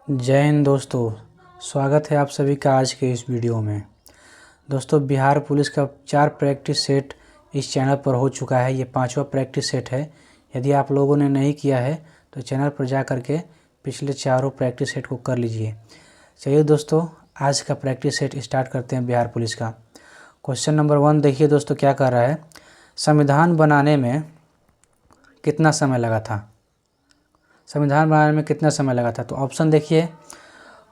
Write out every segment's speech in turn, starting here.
जय हिंद दोस्तों। स्वागत है आप सभी का आज के इस वीडियो में। दोस्तों, बिहार पुलिस का 4 प्रैक्टिस सेट इस चैनल पर हो चुका है। ये 5वां प्रैक्टिस सेट है। यदि आप लोगों ने नहीं किया है तो चैनल पर जा कर के पिछले चारों प्रैक्टिस सेट को कर लीजिए। चलिए दोस्तों, आज का प्रैक्टिस सेट स्टार्ट करते हैं बिहार पुलिस का। क्वेश्चन नंबर 1 देखिए दोस्तों, क्या कर रहा है। संविधान बनाने में कितना समय लगा था? संविधान बनाने में कितना समय लगा था? तो ऑप्शन देखिए,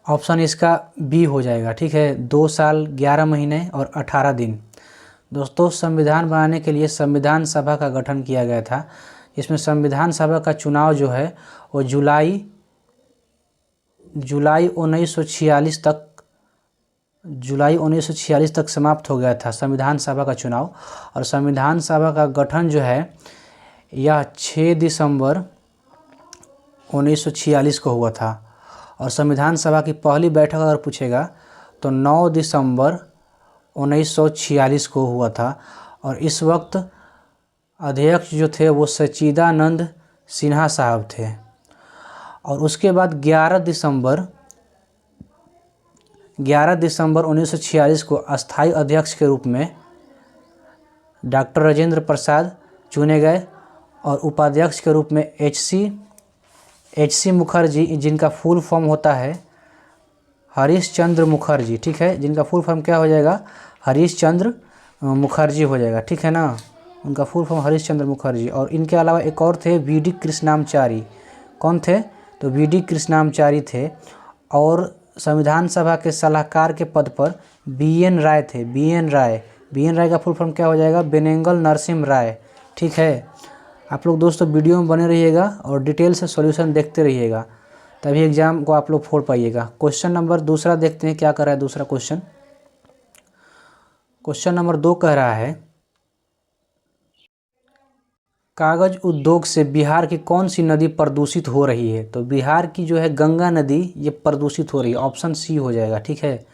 ऑप्शन इसका बी हो जाएगा। ठीक है, 2 साल 11 महीने और 18 दिन। दोस्तों, संविधान बनाने के लिए संविधान सभा का गठन किया गया था। इसमें संविधान सभा का चुनाव जो है वो जुलाई 1946 तक समाप्त हो गया था संविधान सभा का चुनाव। और संविधान सभा का गठन जो है यह 6 दिसंबर 1946 को हुआ था। और संविधान सभा की पहली बैठक अगर पूछेगा तो 9 दिसंबर 1946 को हुआ था। और इस वक्त अध्यक्ष जो थे वो सच्चिदानंद सिन्हा साहब थे। और उसके बाद 11 दिसंबर 1946 को अस्थाई अध्यक्ष के रूप में डॉक्टर राजेंद्र प्रसाद चुने गए। और उपाध्यक्ष के रूप में एच सी मुखर्जी, जिनका फुल फॉर्म होता है हरीश चंद्र मुखर्जी। ठीक है, जिनका फुल फॉर्म क्या हो जाएगा? हरीश चंद्र मुखर्जी हो जाएगा। ठीक है ना, उनका फुल फॉर्म हरीश चंद्र मुखर्जी। और इनके अलावा एक और थे, वी.डी. कृष्णामचारी। कौन थे? तो वी.डी. कृष्णामचारी थे। और संविधान सभा के सलाहकार के पद पर बी.एन. राय थे। बी.एन. राय का फुल फॉर्म क्या हो जाएगा? बेनेगल नरसिम्हा राय। ठीक है, आप लोग दोस्तों वीडियो में बने रहिएगा और डिटेल से सॉल्यूशन देखते रहिएगा, तभी एग्जाम को आप लोग फोड़ पाइएगा। क्वेश्चन नंबर 2 देखते हैं क्या कर रहा है दूसरा क्वेश्चन। क्वेश्चन नंबर 2 कह रहा है, कागज उद्योग से बिहार की कौन सी नदी प्रदूषित हो रही है? तो बिहार की जो है गंगा नदी ये प्रदूषित हो रही है। ऑप्शन सी हो जाएगा। ठीक है।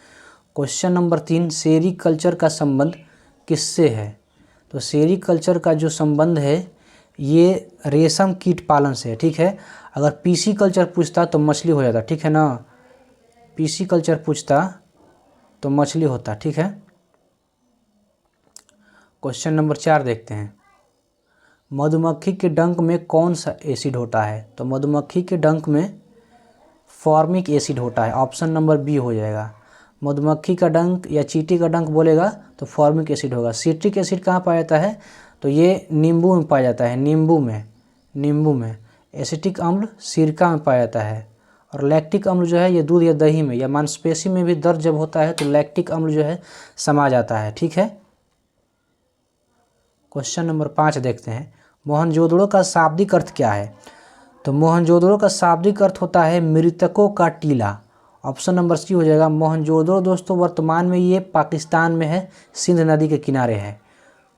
क्वेश्चन नंबर 3, सेरीकल्चर का संबंध किससे है? तो सेरीकल्चर का जो संबंध है ये रेशम कीट पालन से है। ठीक है, अगर पीसी कल्चर पूछता तो मछली हो जाता। ठीक है ना, पीसी कल्चर पूछता तो मछली होता। ठीक है। क्वेश्चन नंबर 4 देखते हैं, मधुमक्खी के डंक में कौन सा एसिड होता है? तो मधुमक्खी के डंक में फॉर्मिक एसिड होता है। ऑप्शन नंबर बी हो जाएगा। मधुमक्खी का डंक या चींटी का डंक बोलेगा तो फॉर्मिक एसिड होगा। सिट्रिक एसिड कहाँ पाया जाता है? तो ये नींबू में पाया जाता है। नींबू में। एसिटिक अम्ल सिरका में पाया जाता है। और लैक्टिक अम्ल जो है ये दूध या दही में या मांसपेशी में भी दर्द जब होता है तो लैक्टिक अम्ल जो है समा जाता है। ठीक है। क्वेश्चन नंबर 5 देखते हैं, मोहनजोदड़ो का शाब्दिक अर्थ क्या है? तो मोहनजोदड़ो का शाब्दिक अर्थ होता है मृतकों का टीला। ऑप्शन नंबर सी हो जाएगा। मोहनजोदड़ो दोस्तों वर्तमान में ये पाकिस्तान में है, सिंध नदी के किनारे है।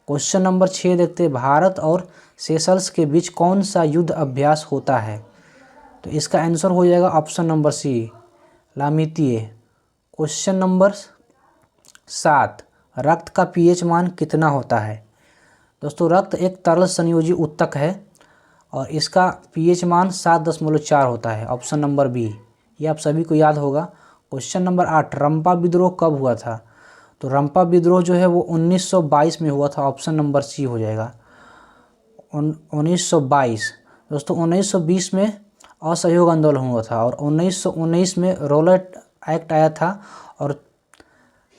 क्वेश्चन नंबर 6 देखते हैं, भारत और सेशल्स के बीच कौन सा युद्ध अभ्यास होता है? तो इसका आंसर हो जाएगा ऑप्शन नंबर सी, लामितीय। क्वेश्चन नंबर 7, रक्त का पीएच मान कितना होता है? दोस्तों, रक्त एक तरल संयोजी उत्तक है और इसका पीएच मान 7.4 होता है। ऑप्शन नंबर बी, ये आप सभी को याद होगा। क्वेश्चन नंबर 8, रंपा विद्रोह कब हुआ था? तो रंपा विद्रोह जो है वो 1922 में हुआ था। ऑप्शन नंबर सी हो जाएगा, 1922। दोस्तों, 1920 में असहयोग आंदोलन हुआ था और 1919 में रॉलेट एक्ट आया था और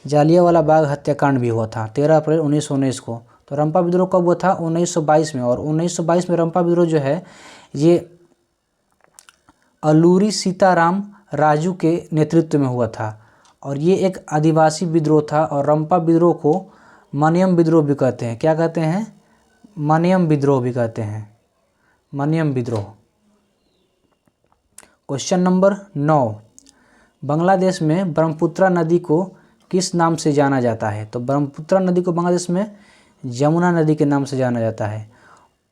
जालियांवाला बाग हत्याकांड भी हुआ था 13 अप्रैल 1919 को। तो रंपा विद्रोह कब हुआ था? 1922 में। और 1922 में रंपा विद्रोह जो है ये अलूरी सीताराम राजू के नेतृत्व में हुआ था और ये एक आदिवासी विद्रोह था। और रंपा विद्रोह को मनियम विद्रोह भी कहते हैं। क्या कहते हैं? मनियम विद्रोह भी कहते हैं, मनियम विद्रोह। क्वेश्चन नंबर 9, बांग्लादेश में ब्रह्मपुत्रा नदी को किस नाम से जाना जाता है? तो ब्रह्मपुत्रा नदी को बांग्लादेश में यमुना नदी के नाम से जाना जाता है।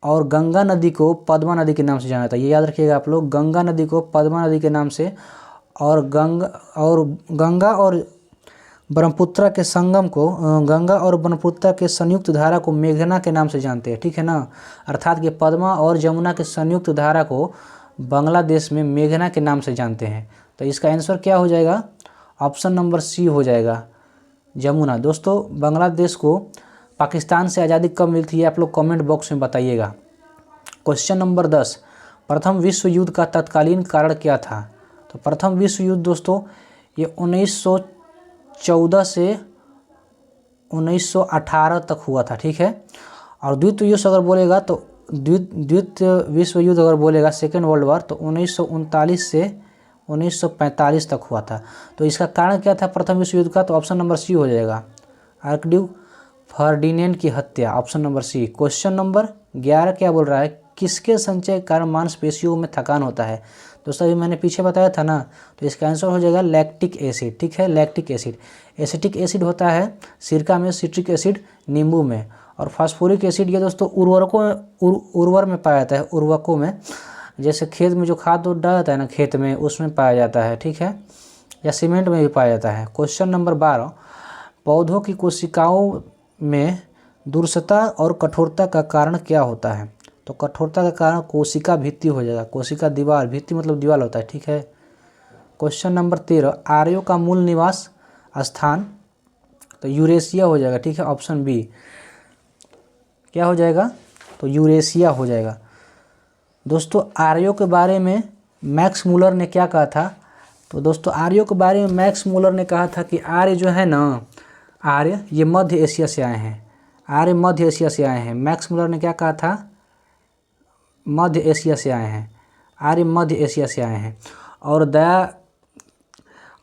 और गंगा नदी को पद्मा नदी के नाम से जाना जाता है। ये याद रखिएगा आप लोग, गंगा नदी को पद्मा नदी के नाम से और गंगा और ब्रह्मपुत्रा के संगम को, गंगा और ब्रह्मपुत्रा के संयुक्त धारा को मेघना के नाम से जानते हैं। ठीक है ना, अर्थात कि पद्मा और यमुना के संयुक्त धारा को बांग्लादेश में मेघना के नाम से जानते हैं। तो इसका आंसर क्या हो जाएगा? ऑप्शन नंबर सी हो जाएगा, जमुना। दोस्तों, बांग्लादेश को पाकिस्तान से आज़ादी कब मिली थी, आप लोग कमेंट बॉक्स में बताइएगा। क्वेश्चन नंबर 10, प्रथम विश्व युद्ध का तत्कालीन कारण क्या था? तो प्रथम विश्व युद्ध दोस्तों ये 1914 से 1918 तक हुआ था, ठीक है। और द्वितीय युद्ध अगर बोलेगा तो द्वितीय विश्व युद्ध अगर बोलेगा, सेकेंड वर्ल्ड वॉर, तो 1939 से 1945 तक हुआ था। तो इसका कारण क्या था प्रथम विश्व युद्ध का? तो ऑप्शन नंबर सी हो जाएगा, आर्कड्यूक फर्डिनेंड की हत्या, option number C. Question number 11 क्या बोल रहा है? किसके संचय के कारण मांसपेशियों में थकान होता है? दोस्तों अभी मैंने पीछे बताया था ना, तो इसका आंसर हो जाएगा लैक्टिक एसिड, ठीक है, लैक्टिक एसिड। एसिटिक एसिड होता है सिरका में, सिट्रिक एसिड नींबू में, और फास्फोरिक एसिड ये दोस्तों उर्वर में पाया जाता है, उर्वरकों में, जैसे खेत में जो खाद डाला जाता है ना खेत में, उसमें पाया जाता है, ठीक है, या सीमेंट में भी पाया जाता है। क्वेश्चन नंबर 12, पौधों की कोशिकाओं में दुर्सता और कठोरता का कारण क्या होता है? तो कठोरता का कारण कोशिका भित्ति हो जाएगा, कोशिका दीवार, भित्ति मतलब दीवार होता है, ठीक है। क्वेश्चन नंबर 13, आर्यों का मूल निवास स्थान? तो यूरेशिया हो जाएगा, ठीक है, ऑप्शन बी। क्या हो जाएगा? तो यूरेशिया हो जाएगा। दोस्तों आर्यों के बारे में मैक्स मूलर ने क्या कहा था? तो दोस्तों आर्यों के बारे में मैक्स मूलर ने कहा था कि आर्य जो है ना, आर्य ये मध्य एशिया से आए हैं, आर्य मध्य एशिया से आए हैं। मैक्स मूलर ने क्या कहा था? मध्य एशिया से आए हैं, आर्य मध्य एशिया से आए हैं।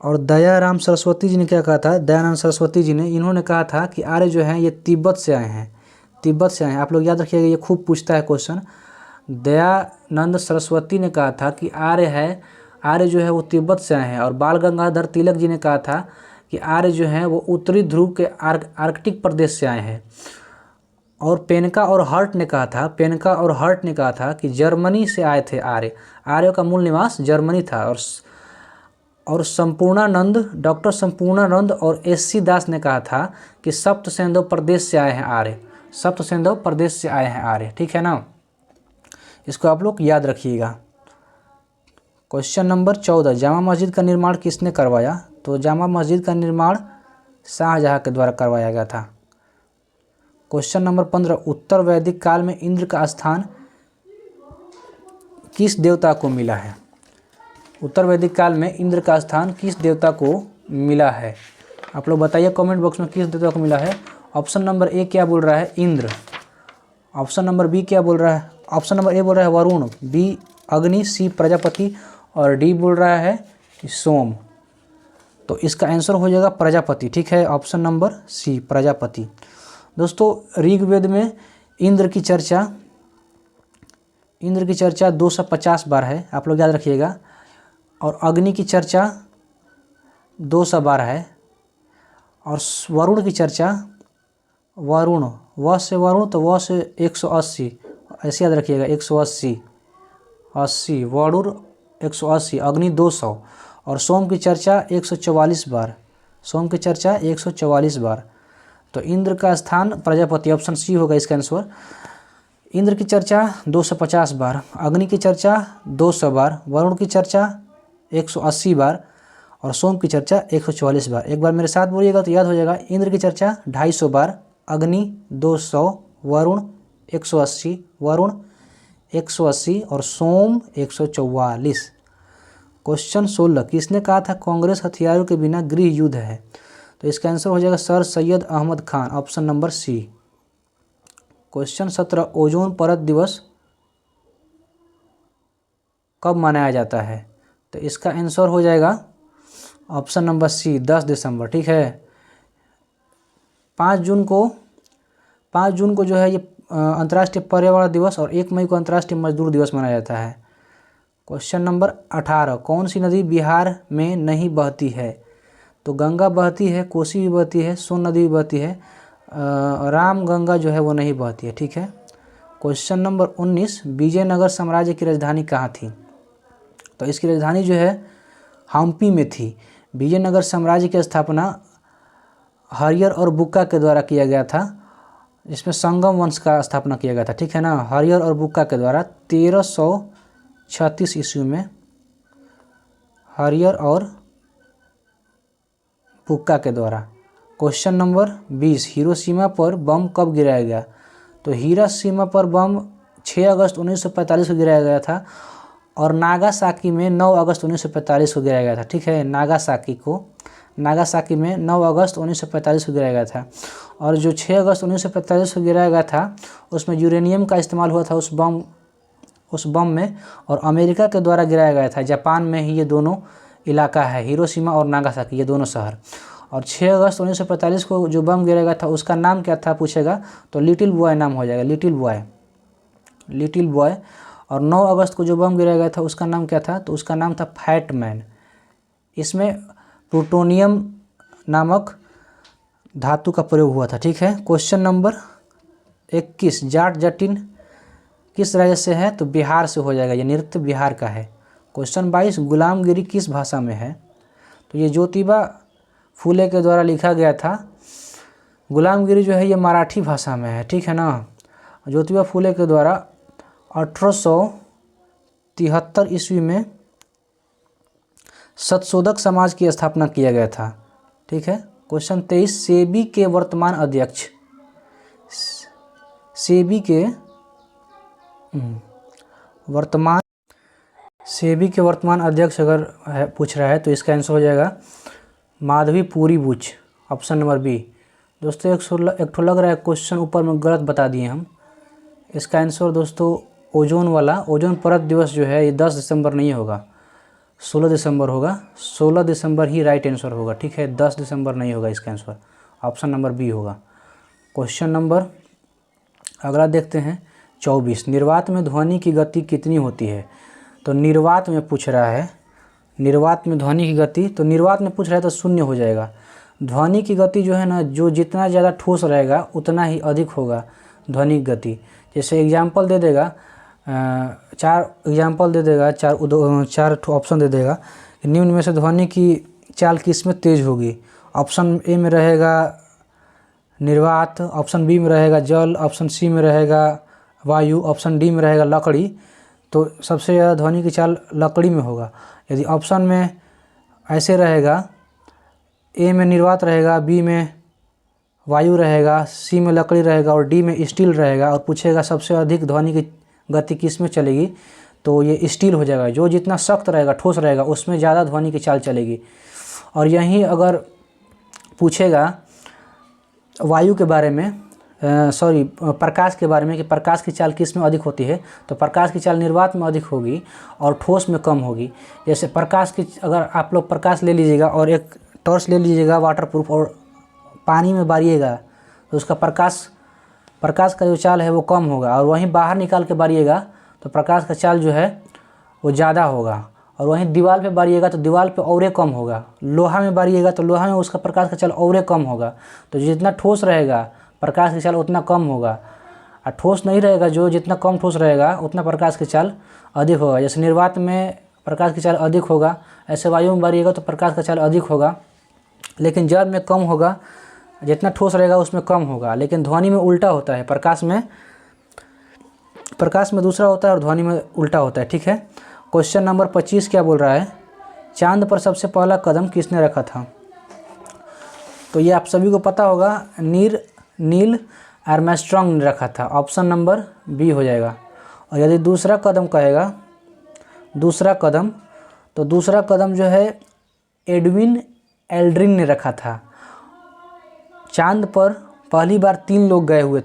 और दयाराम सरस्वती जी ने क्या कहा था? दयानंद सरस्वती जी ने, इन्होंने कहा था कि आर्य जो हैं ये तिब्बत से आए हैं, तिब्बत से आए हैं। आप लोग याद रखिएगा, ये खूब पूछता है क्वेश्चन। दयानंद सरस्वती ने कहा था कि आर्य जो है वो तिब्बत से आए हैं। और बाल गंगाधर तिलक जी ने कहा था कि आर्य जो हैं वो उत्तरी ध्रुव के आर्कटिक प्रदेश से आए हैं। और पेनका और हर्ट ने कहा था कि जर्मनी से आए थे आर्य, आर्यों का मूल निवास जर्मनी था। और संपूर्णानंद, डॉक्टर संपूर्णानंद और एस.सी. दास ने कहा था कि सप्त सेंधव प्रदेश से आए हैं आर्य, सप्त सेंधव प्रदेश से आए हैं आर्य, ठीक है ना। इसको आप लोग याद रखिएगा। क्वेश्चन नंबर 14, जामा मस्जिद का निर्माण किसने करवाया? तो जामा मस्जिद का निर्माण शाहजहां के द्वारा करवाया गया था। क्वेश्चन नंबर 15, उत्तर वैदिक काल में इंद्र का स्थान किस देवता को मिला है? उत्तर वैदिक काल में इंद्र का स्थान किस देवता को मिला है? आप लोग बताइए कमेंट बॉक्स में किस देवता को मिला है। ऑप्शन नंबर ए क्या बोल रहा है? इंद्र। ऑप्शन नंबर बी क्या बोल रहा है? ऑप्शन नंबर ए बोल रहा है वरुण, बी अग्नि, सी प्रजापति, और डी बोल रहा है सोम। तो इसका आंसर हो जाएगा प्रजापति, ठीक है, ऑप्शन नंबर सी प्रजापति। दोस्तों ऋग्वेद में इंद्र की चर्चा 250 बार है, आप लोग याद रखिएगा। और अग्नि की चर्चा 212 है। और वरुण की चर्चा, वरुण, व से वरुण तो व से 180, ऐसे याद रखिएगा, 180, वरुण 180, अग्नि 200। और सोम की चर्चा 144 बार, सोम की चर्चा 144 बार। तो इंद्र का स्थान प्रजापति, ऑप्शन सी होगा इसका आंसर। इंद्र की चर्चा 250 बार, अग्नि की चर्चा 200 बार, वरुण की चर्चा 180 बार, और सोम की चर्चा 144 बार। एक बार मेरे साथ बोलिएगा तो याद हो जाएगा। इंद्र की चर्चा 250 बार, अग्नि 200, वरुण 180 और सोम 144। क्वेश्चन 16, किसने कहा था कांग्रेस हथियारों के बिना गृह युद्ध है? तो इसका आंसर हो जाएगा sir Syed Ahmad Khan, option number C. Question 17, ozone परत दिवस कब मनाया जाता है? तो इसका आंसर हो जाएगा ऑप्शन नंबर सी 10 दिसंबर, ठीक है। 5 जून को जो है ये अंतर्राष्ट्रीय पर्यावरण दिवस, और 1 मई को अंतर्राष्ट्रीय मजदूर दिवस मनाया जाता है। क्वेश्चन नंबर 18, कौन सी नदी बिहार में नहीं बहती है? तो गंगा बहती है, कोसी भी बहती है, सोन नदी भी बहती है, राम गंगा जो है वो नहीं बहती है, ठीक है। क्वेश्चन नंबर 19, विजयनगर साम्राज्य की राजधानी कहाँ थी? तो इसकी राजधानी जो है हम्पी में थी। विजयनगर साम्राज्य की स्थापना हरियर और बुक्का के द्वारा किया गया था, जिसमें संगम वंश का स्थापना किया गया था, ठीक है ना, हरियर और बुक्का के द्वारा 1336 ईस्वी में हरियर और बुक्का के द्वारा। क्वेश्चन नंबर 20, हिरोशिमा पर बम कब गिराया गया? तो हिरोशिमा पर बम 6 अगस्त 1945 को गिराया गया था और नागासाकी में 9 अगस्त 1945 को गिराया गया था। ठीक है, नागासाकी में 9 अगस्त 1945 को गिराया गया था। और जो 6 अगस्त 1945 को गिराया गया था उसमें यूरेनियम का इस्तेमाल हुआ था उस बम में, और अमेरिका के द्वारा गिराया गया था। जापान में ही ये दोनों इलाका है, हिरोशिमा और नागासाकी, ये दोनों शहर। और 6 अगस्त 1945 को जो बम गिराया गया था उसका नाम क्या था पूछेगा तो लिटिल बॉय नाम हो जाएगा, लिटिल बॉय। और 9 अगस्त को जो बम गिराया गया था उसका नाम क्या था? तो उसका नाम था फैट मैन। इसमें प्लूटोनियम नामक धातु का प्रयोग हुआ था। ठीक है, क्वेश्चन नंबर 21, जाट जटिन किस राज्य से है? तो बिहार से हो जाएगा, ये नृत्य बिहार का है। क्वेश्चन 22, गुलामगिरी किस भाषा में है? तो ये ज्योतिबा फूले के द्वारा लिखा गया था। गुलामगिरी जो है ये मराठी भाषा में है। ठीक है ना, ज्योतिबा फूले के द्वारा 1873 ईस्वी में सतशोधक समाज की स्थापना किया गया था। ठीक है, क्वेश्चन 23, सेबी के वर्तमान अध्यक्ष अगर पूछ रहा है तो इसका आंसर हो जाएगा माधवी पूरी बुच, ऑप्शन नंबर बी। दोस्तों एक ठो लग रहा है क्वेश्चन ऊपर में गलत बता दिए हम। इसका आंसर दोस्तों ओजोन परत दिवस जो है ये 10 दिसंबर नहीं होगा, 16 दिसंबर होगा। 16 दिसंबर ही राइट आंसर होगा। ठीक है, 10 दिसंबर नहीं होगा इसका आंसर, ऑप्शन नंबर बी होगा। क्वेश्चन नंबर अगला देखते हैं 24, निर्वात में ध्वनि की गति कितनी होती है? तो निर्वात में पूछ रहा है, निर्वात में ध्वनि की गति, तो निर्वात में पूछ रहा है तो 0 हो जाएगा। ध्वनि की गति जो है ना, जो जितना ज़्यादा ठोस रहेगा उतना ही अधिक होगा ध्वनि की गति। जैसे एग्जाम्पल दे देगा, 4 एग्जाम्पल दे देगा, 4 ऑप्शन दे देगा। निम्न में से ध्वनि की चाल किस में तेज होगी? ऑप्शन ए में रहेगा निर्वात, ऑप्शन बी में रहेगा जल, ऑप्शन सी में रहेगा वायु, ऑप्शन डी में रहेगा लकड़ी। तो सबसे ज़्यादा ध्वनि की चाल लकड़ी में होगा। यदि ऑप्शन में ऐसे रहेगा, ए में निर्वात रहेगा, बी में वायु रहेगा, सी में लकड़ी रहेगा और डी में स्टील रहेगा, और पूछेगा सबसे अधिक ध्वनि की गति किस में चलेगी, तो ये स्टील हो जाएगा। जो जितना सख्त रहेगा, ठोस रहेगा, उसमें ज़्यादा ध्वनि की चाल चलेगी। और यहीं अगर पूछेगा वायु के बारे में, प्रकाश के बारे में कि प्रकाश की चाल किस में अधिक होती है, तो प्रकाश की चाल निर्वात में अधिक होगी और ठोस में कम होगी। जैसे प्रकाश की, अगर आप लोग प्रकाश ले लीजिएगा और एक टॉर्च ले लीजिएगा वाटरप्रूफ और पानी में बारिएगा तो उसका प्रकाश का जो चाल है वो कम होगा, और वहीं बाहर निकाल के बारिएगा तो प्रकाश का चाल जो है वो ज़्यादा होगा, और वहीं दीवार पे बारिएगा तो दीवार पे और कम होगा। लोहा में बारिएगा तो लोहा में उसका प्रकाश का चाल और कम होगा। तो जितना ठोस रहेगा प्रकाश की चाल उतना कम होगा, और ठोस नहीं रहेगा, जो जितना कम ठोस रहेगा उतना प्रकाश की चाल अधिक होगा। जैसे निर्वात में प्रकाश की चाल अधिक होगा, ऐसे वायु में बारिएगा तो प्रकाश का चाल अधिक होगा, लेकिन जल में कम होगा। जितना ठोस रहेगा उसमें कम होगा, लेकिन ध्वनि में उल्टा होता है। प्रकाश में दूसरा होता है और ध्वनि में उल्टा होता है। ठीक है, क्वेश्चन नंबर 25 क्या बोल रहा है? चांद पर सबसे पहला कदम किसने रखा था? तो ये आप सभी को पता होगा, नील आर्मस्ट्रांग ने रखा था, ऑप्शन नंबर बी हो जाएगा। और यदि दूसरा कदम कहेगा, दूसरा कदम जो है एडविन एल्ड्रिन ने रखा था। चांद पर पहली बार 3 लोग गए हुए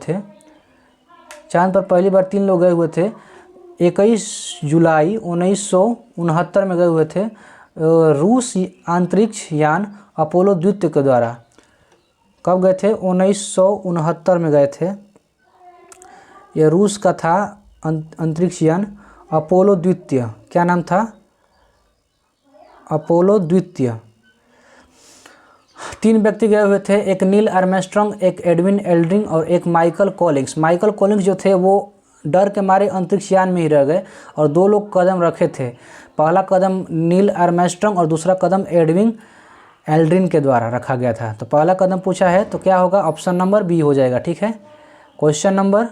थे। 21 जुलाई 1969 में गए हुए थे रूस अंतरिक्ष यान अपोलो द्वितीय के द्वारा। कब गए थे? 1969 में गए थे। यह रूस का था अंतरिक्ष यान अपोलो द्वितीय। क्या नाम था? अपोलो द्वितीय। 3 व्यक्ति गए हुए थे, एक नील आर्मस्ट्रांग, एक एडविन एल्ड्रिन और एक माइकल कॉलिंग्स। माइकल कॉलिंग्स जो थे वो डर के मारे अंतरिक्ष यान में ही रह गए, और 2 लोग कदम रखे थे। पहला कदम नील आर्मस्ट्रांग और दूसरा कदम एडविन एल्ड्रिन के द्वारा रखा गया था। तो पहला कदम पूछा है तो क्या होगा? ऑप्शन नंबर बी हो जाएगा। ठीक है, क्वेश्चन नंबर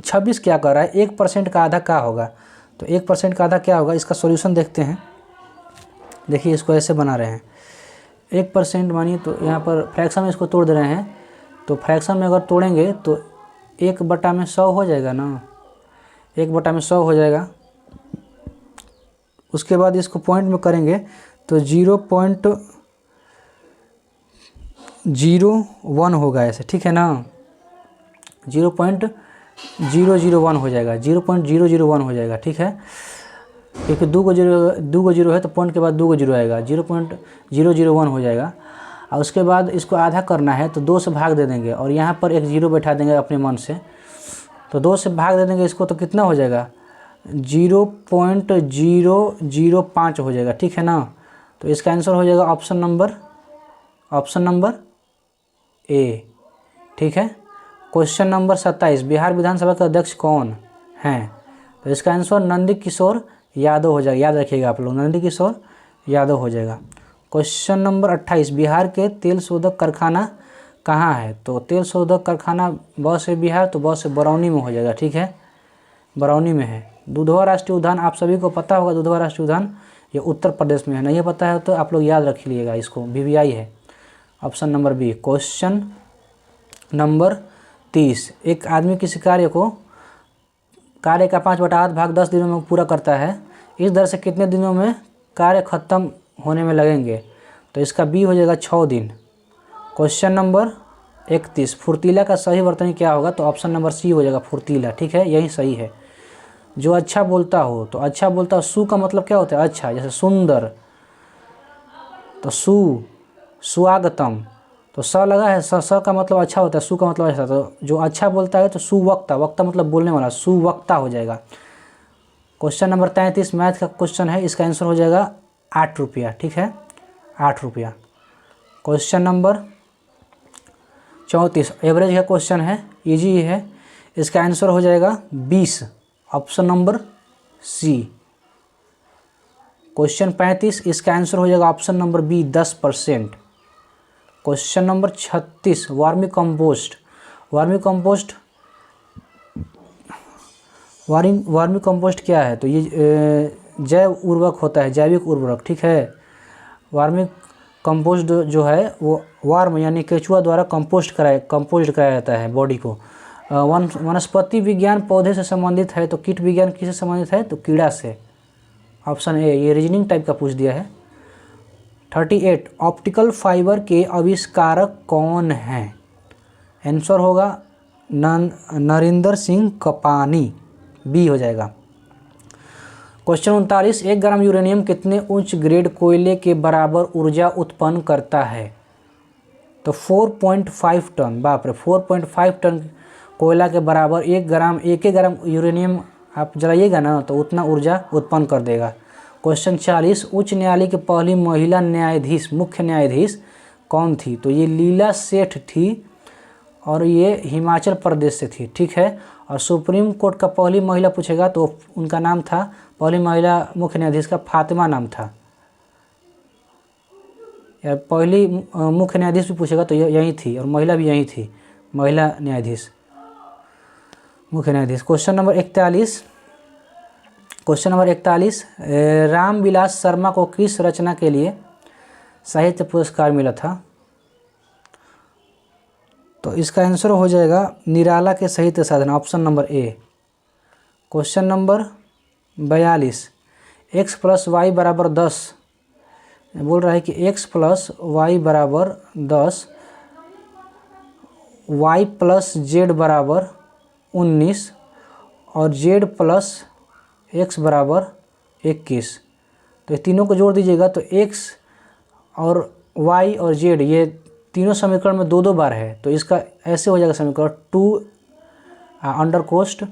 26 क्या कर रहा है? 1% का आधा क्या होगा? तो 1% का आधा क्या होगा, इसका सॉल्यूशन देखते हैं। देखिए इसको ऐसे बना रहे हैं 1% मानिए, तो यहाँ पर फ्रैक्शन में इसको तोड़ दे रहे हैं, तो फ्रैक्शन में अगर तोड़ेंगे तो 1/100 हो जाएगा ना, 1/100 हो जाएगा। उसके बाद इसको पॉइंट में करेंगे तो 0.01 होगा ऐसे, ठीक है ना, 0.001 हो जाएगा, 0.001 हो जाएगा, ठीक है, क्योंकि दो को जीरो है तो पॉइंट के बाद 2 जीरो आएगा, 0.001 हो जाएगा। और उसके बाद इसको आधा करना है तो 2 से भाग दे देंगे और यहाँ पर एक जीरो बैठा देंगे अपने मन से, तो 2 से भाग दे देंगे इसको, तो कितना हो जाएगा 0.005 हो जाएगा, ठीक है ना। तो इसका आंसर हो जाएगा ऑप्शन नंबर ए, ठीक है। क्वेश्चन नंबर 27, बिहार विधानसभा के अध्यक्ष कौन हैं? तो इसका आंसर नंद किशोर यादव हो जाएगा, याद रखिएगा आप लोग, नंद किशोर यादव हो जाएगा। क्वेश्चन नंबर 28, बिहार के तेल शोधक कारखाना कहाँ है? तो तेल शोधक कारखाना ब से बिहार, तो ब से बरौनी में हो जाएगा, ठीक है, बरौनी में है। दुधवा राष्ट्रीय उद्यान आप सभी को पता होगा, दुधवा राष्ट्रीय उद्यान ये उत्तर प्रदेश में है, नहीं पता है तो आप लोग याद रख लीजिएगा, इसको VVI है, option number B. Question number 30, एक आदमी किसी कार्य का 5/8 भाग 10 दिनों में पूरा करता है, इस दर से कितने दिनों में कार्य खत्म होने में लगेंगे? तो इसका बी हो जाएगा 6 दिन। क्वेश्चन नंबर 31, फुर्तीला का सही वर्तनी क्या होगा? तो ऑप्शन नंबर सी हो जाएगा, फुर्तीला, ठीक है, यही सही है। जो अच्छा बोलता हो, तो अच्छा बोलता हो, सु का मतलब क्या होता है? अच्छा, जैसे सुंदर, तो स्वागतम, तो स लगा है, स का मतलब अच्छा होता है, सु का मतलब अच्छा, तो जो अच्छा बोलता है तो सुवक्ता, वक्ता मतलब बोलने वाला, सुवक्ता हो जाएगा। क्वेश्चन नंबर 33 मैथ का क्वेश्चन है, इसका आंसर हो जाएगा 8 रुपया, ठीक है, 8 रुपया। क्वेश्चन नंबर 34 एवरेज का क्वेश्चन है, इजी है, इसका आंसर हो जाएगा 20, ऑप्शन नंबर सी। क्वेश्चन 35, इसका आंसर हो जाएगा option number B, 10%। Question number 36, vermicompost क्या है? तो ये जैव उर्वरक होता है, जैविक उर्वरक, ठीक है। वर्मी कंपोस्ट जो है वो वर्म यानी केचुआ द्वारा कंपोस्ट कराया जाता है बॉडी को। वनस्पति विज्ञान पौधे से संबंधित है, तो कीट विज्ञान किससे संबंधित है? तो कीड़ा से, ऑप्शन ए। ये रीजनिंग टाइप का पूछ दिया है। 38, ऑप्टिकल फाइबर के आविष्कारक कौन हैं? आंसर होगा नरेंद्र सिंह कपानी, बी हो जाएगा। क्वेश्चन 39, 1 ग्राम यूरेनियम कितने उच्च ग्रेड कोयले के बराबर ऊर्जा उत्पन्न करता है? तो 4.5 टन, बाप रे, 4.5 टन कोयला के बराबर 1 ग्राम यूरेनियम आप जलाइएगा ना तो उतना ऊर्जा उत्पन्न कर देगा। क्वेश्चन 40, उच्च न्यायालय की पहली महिला मुख्य न्यायाधीश कौन थी? तो ये लीला सेठ थी और ये हिमाचल प्रदेश से थी, ठीक है। और सुप्रीम कोर्ट का पहली महिला पूछेगा तो उनका नाम था, पहली महिला मुख्य न्यायाधीश का फातिमा नाम था। या पहली मुख्य न्यायाधीश भी पूछेगा तो यही थी, और महिला भी यही थी, महिला न्यायाधीश, मुख्य न्यायाधीश। क्वेश्चन नंबर 41, रामविलास शर्मा को किस रचना के लिए साहित्य पुरस्कार मिला था? तो इसका आंसर हो जाएगा निराला के साहित्य साधना, option number A. Question number 42, x + y = 10, बोल रहा है कि x + y = 10, y + z = 19 और z + x = 21। तो ये तीनों को जोड़ दीजिएगा तो x और y और z ये तीनों समीकरण में 2 बार है, तो इसका ऐसे हो जाएगा समीकरण 2 अंडरकोस्ट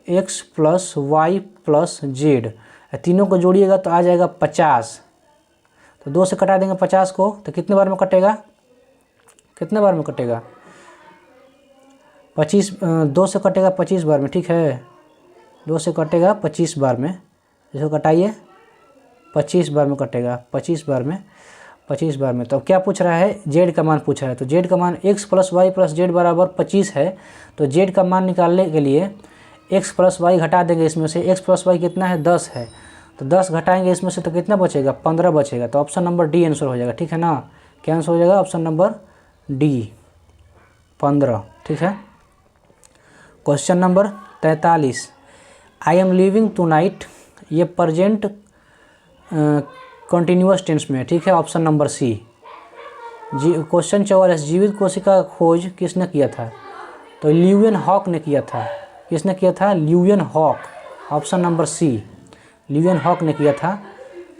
x + y + z, तीनों को जोड़िएगा तो आ जाएगा 50। तो 2 से कटा देंगे 50 को, तो कितने बार में कटेगा? 2 से कटेगा 25 बार में, ठीक है, 2 से कटेगा 25 बार में, इसको कटाइए 25 बार में कटेगा, 25 बार में। तो अब क्या पूछ रहा है? जेड का मान पूछ रहा है, तो जेड का मान x + y + z = 25 है, तो जेड का मान निकालने के लिए x + y घटा देंगे इसमें से, x + y कितना है? 10 है, तो 10 घटाएंगे इसमें से तो कितना बचेगा, 15 बचेगा। तो ऑप्शन नंबर डी आंसर हो जाएगा, ठीक है ना। क्या आंसर हो जाएगा, ऑप्शन नंबर डी 15, ठीक है। Question number 43, I am living tonight, ये प्रजेंट कंटिन्यूअस टेंस में, ठीक है, ऑप्शन नंबर सी। क्वेश्चन 44, जीवित कोशिका का खोज किसने किया था, तो ल्यूएन हॉक ने किया था। किसने किया था, Leeuwenhoek, option number C, Leeuwenhoek ने किया था,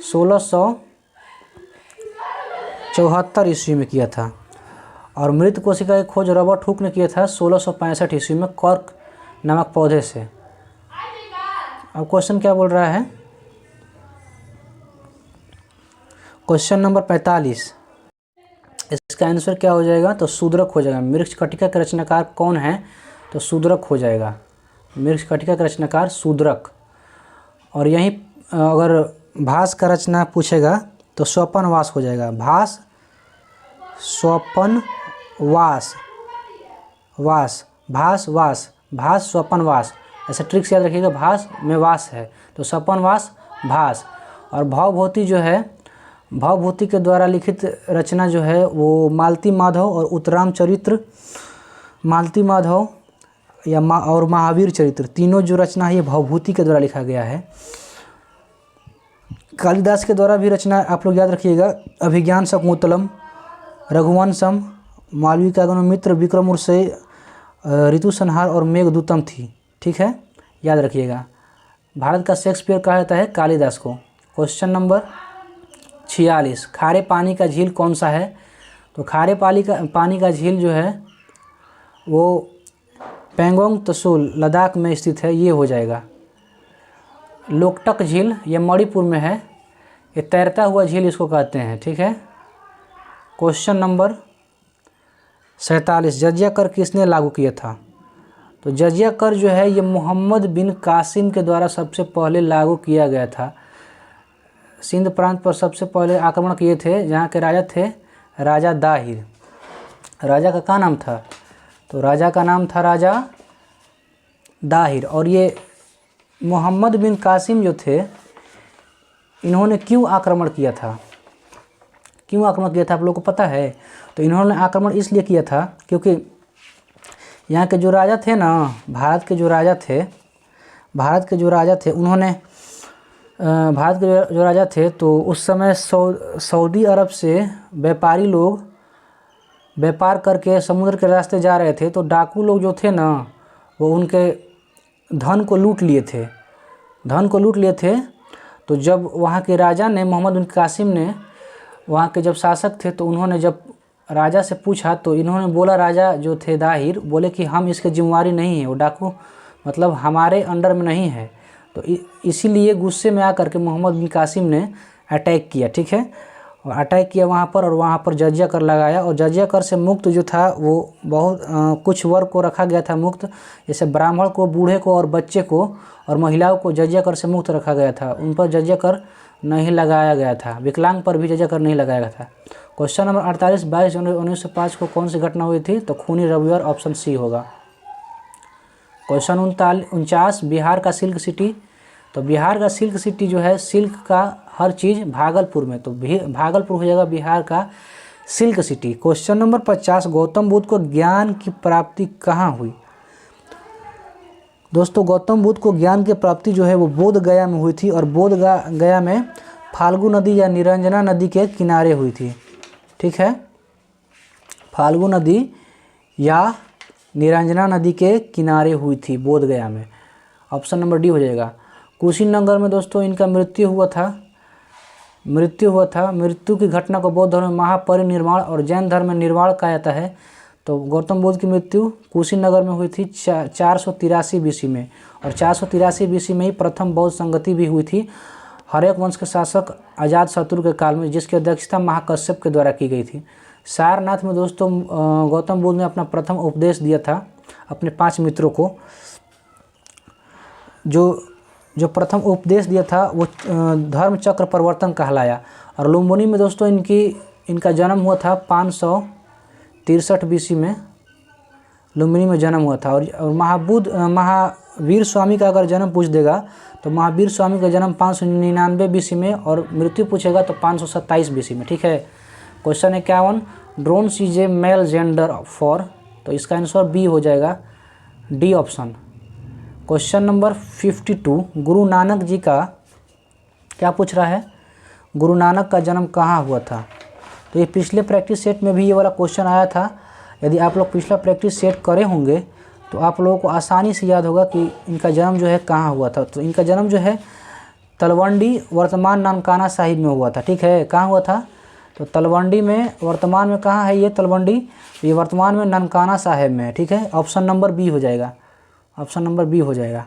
1674 ईस्वी में किया था। और मृत कोशिका की खोज रॉबर्ट हुक ने किया था 1665 ईस्वी में कॉर्क नामक पौधे से। अब क्वेश्चन क्या बोल रहा है, क्वेश्चन नंबर 45, इसका आंसर क्या हो जाएगा, तो शूद्रक हो जाएगा। मृच्छकटिका के रचनाकार कौन है, तो शूद्रक हो जाएगा। मृच्छकटिका का रचनाकार शूद्रक। और यहीं अगर भास का रचना पूछेगा तो स्वपनवास हो जाएगा। भास, स्वपनवास, वास, भास, वास, भास, स्वपनवास, ऐसे ट्रिक से याद रखिएगा। भास में वास है तो स्वपनवास, भास। और भावभूति जो है, भावभूति के द्वारा लिखित रचना जो है वो मालती माधव और उत्तराम चरित्र, मालती माधव या और महावीर चरित्र, तीनों जो रचना है ये भावभूति के द्वारा लिखा गया है। कालिदास के द्वारा भी रचना आप लोग याद रखिएगा, अभिज्ञान शकुंतलम, रघुवंशम, मालविकाग्निमित्र, विक्रमोर्वशी, ऋतुसंहार और मेघदूतम थी, ठीक है, याद रखिएगा। भारत का शेक्सपियर कहा जाता है कालिदास को। क्वेश्चन नंबर 46, खारे पानी का झील कौन सा है, तो खारे पानी का झील जो है वो पेंगोंग त्सो लद्दाख में स्थित है, ये हो जाएगा। लोकटक झील ये मणिपुर में है, ये तैरता हुआ झील इसको कहते हैं, ठीक है। क्वेश्चन नंबर 47, जजिया कर किसने लागू किया था, तो जजिया कर जो है ये मोहम्मद बिन कासिम के द्वारा सबसे पहले लागू किया गया था। सिंध प्रांत पर सबसे पहले आक्रमण किए थे, जहाँ के राजा थे राजा दाहिर। राजा का क्या नाम था, तो राजा का नाम था राजा दाहिर। और ये मोहम्मद बिन कासिम जो थे, इन्होंने क्यों आक्रमण किया था, क्यों आक्रमण किया था आप लोगों को पता है, तो इन्होंने आक्रमण इसलिए किया था क्योंकि यहाँ के जो राजा थे ना, भारत के जो राजा थे उन्होंने भारत के जो राजा थे तो उस समय सऊदी अरब से व्यापारी लोग व्यापार करके समुद्र के रास्ते जा रहे थे, तो डाकू लोग जो थे ना वो उनके धन को लूट लिए थे। तो जब वहाँ के राजा ने, मोहम्मद बिन कासिम ने, वहाँ के जब शासक थे, तो उन्होंने जब राजा से पूछा तो इन्होंने बोला, राजा जो थे दाहिर बोले कि हम इसके जिम्मेवारी नहीं है, वो डाकू मतलब हमारे अंडर में नहीं है। तो इसीलिए गुस्से में आकर के मोहम्मद बिन कासिम ने अटैक किया, ठीक है, और अटैक किया वहाँ पर, और वहाँ पर जजिया कर लगाया। और जजिया कर से मुक्त जो था वो बहुत कुछ वर्ग को रखा गया था मुक्त, जैसे ब्राह्मण को, बूढ़े को और बच्चे को और महिलाओं को जजिया कर से मुक्त रखा गया था। उन पर जजिया कर नहीं लगाया गया था, विकलांग पर भी जजिया कर नहीं लगाया गया था। क्वेश्चन नंबर 48, 22 जनवरी 1905 को कौन सी घटना हुई थी, तो खूनी रविवार, ऑप्शन सी होगा। क्वेश्चन 49, बिहार का सिल्क सिटी, तो बिहार का सिल्क सिटी जो है, सिल्क का हर चीज़ भागलपुर में, तो भागलपुर हो जाएगा बिहार का silk city. Question number 50, Gautam Buddha को ज्ञान की प्राप्ति कहाँ हुई, दोस्तों गौतम बुद्ध को ज्ञान की प्राप्ति जो है वो बोध गया में हुई थी, और बोध गया में फाल्गु नदी या निरंजना नदी के किनारे हुई थी, ठीक है, फाल्गु नदी या निरंजना नदी के किनारे हुई थी बोध गया में, ऑप्शन नंबर डी हो जाएगा। कुशीनगर में दोस्तों इनका मृत्यु हुआ था। मृत्यु की घटना को बौद्ध धर्म में महापरिनिर्वाण और जैन धर्म में निर्वाण कहा जाता है। तो गौतम बुद्ध की मृत्यु कुशीनगर में हुई थी 483 बीसी में, और 483 बीसी में ही प्रथम बौद्ध संगति भी हुई थी हर्यक वंश के शासक अजातशत्रु के काल में, जिसकी अध्यक्षता महाकश्यप के द्वारा की गई थी। सारनाथ में दोस्तों गौतम बुद्ध ने अपना प्रथम उपदेश दिया था अपने 5 मित्रों को। जो प्रथम उपदेश दिया था वो धर्म चक्र प्रवर्तन कहलाया। और लुम्बिनी में दोस्तों इनका जन्म हुआ था 563 बीसी में, लुम्बिनी में जन्म हुआ था। और महावीर स्वामी का अगर जन्म पूछ देगा तो महावीर स्वामी का जन्म 599 BC में और मृत्यु पूछेगा तो 527 BC में। ठीक है। Question 51, drones is a male gender for, तो इसका आंसर बी हो जाएगा, D option. Question number 52, Guru Nanak ji का क्या पूछ रहा है, गुरु नानक का जन्म कहाँ हुआ था। तो ये पिछले प्रैक्टिस सेट में भी ये वाला क्वेश्चन आया था। यदि आप लोग पिछला प्रैक्टिस सेट करे होंगे तो आप लोगों को आसानी से याद होगा कि इनका जन्म जो है कहाँ हुआ था। तो इनका जन्म जो है तलवंडी वर्तमान ननकाना साहिब में हुआ था। ठीक है। कहाँ हुआ था, तो तलवंडी में, वर्तमान में कहाँ है ये तलवंडी, ये वर्तमान में ननकाना साहिब में है। ठीक है। ऑप्शन नंबर बी हो जाएगा, ऑप्शन नंबर बी हो जाएगा।